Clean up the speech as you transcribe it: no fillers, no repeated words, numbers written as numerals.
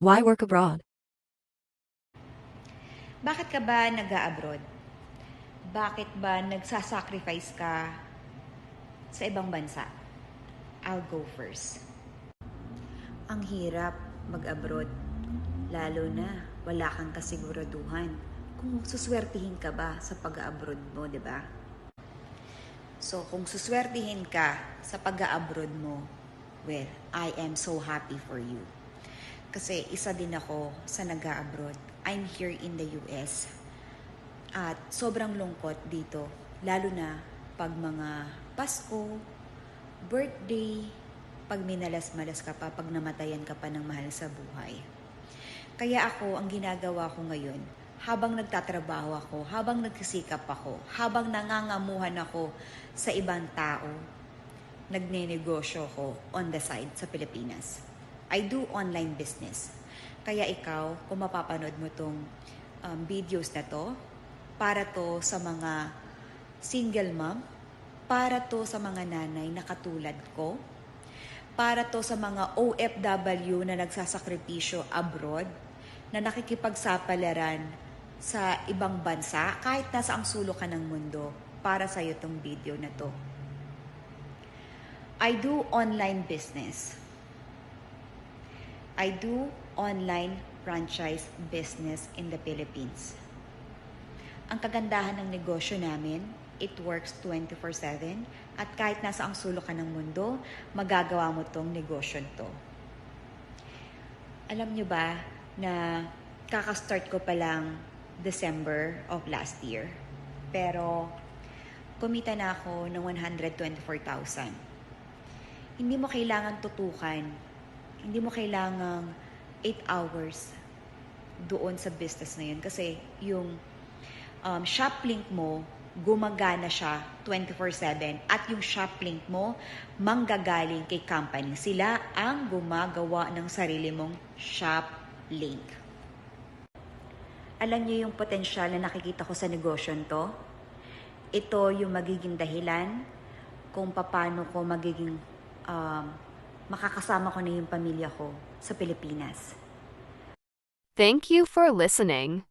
Why work abroad? Bakit ka ba nag-a-abroad? Bakit ba nagsasacrifice ka sa ibang bansa? I'll go first. Ang hirap mag-abroad, lalo na wala kang kasiguraduhan kung suswertihin ka ba sa pag-abroad mo, di ba? So, kung suswertihin ka sa pag-abroad mo, well, I am so happy for you. Kasi isa din ako sa nag-abroad. I'm here in the US. At sobrang lungkot dito, lalo na pag mga Pasko, birthday, pag minalas-malas ka pa, pag namatayan ka pa ng mahal sa buhay. Kaya ako, ang ginagawa ko ngayon, habang nagtatrabaho ako, habang nagsisikap ako, habang nangangamuhan ako sa ibang tao, nagnenegosyo ko on the side sa Pilipinas. I do online business. Kaya ikaw, kung mapapanood mo tong videos na to, para to sa mga single mom, para to sa mga nanay na katulad ko, para to sa mga OFW na nagsasakripisyo abroad, na nakikipagsapalaran sa ibang bansa, kahit nasa ang sulok ka ng mundo, para sa iyo tong video na to. I do online business. I do online franchise business in the Philippines. Ang kagandahan ng negosyo namin, it works 24/7 at kahit nasa ang sulok ka ng mundo, magagawa mo tong negosyo to. Alam nyo ba na kakastart ko pa lang December of last year. Pero kumita na ako ng 124,000. Hindi mo kailangan tutukan, hindi mo kailangang 8 hours doon sa business na yun. Kasi yung shop link mo, gumagana siya 24/7 at yung shop link mo manggagaling kay company. Sila ang gumagawa ng sarili mong shop link. Alam niyo yung potensyal na nakikita ko sa negosyo to? Ito yung magiging dahilan kung paano ko magiging makakasama ko na yung pamilya ko sa Pilipinas. Thank you for listening.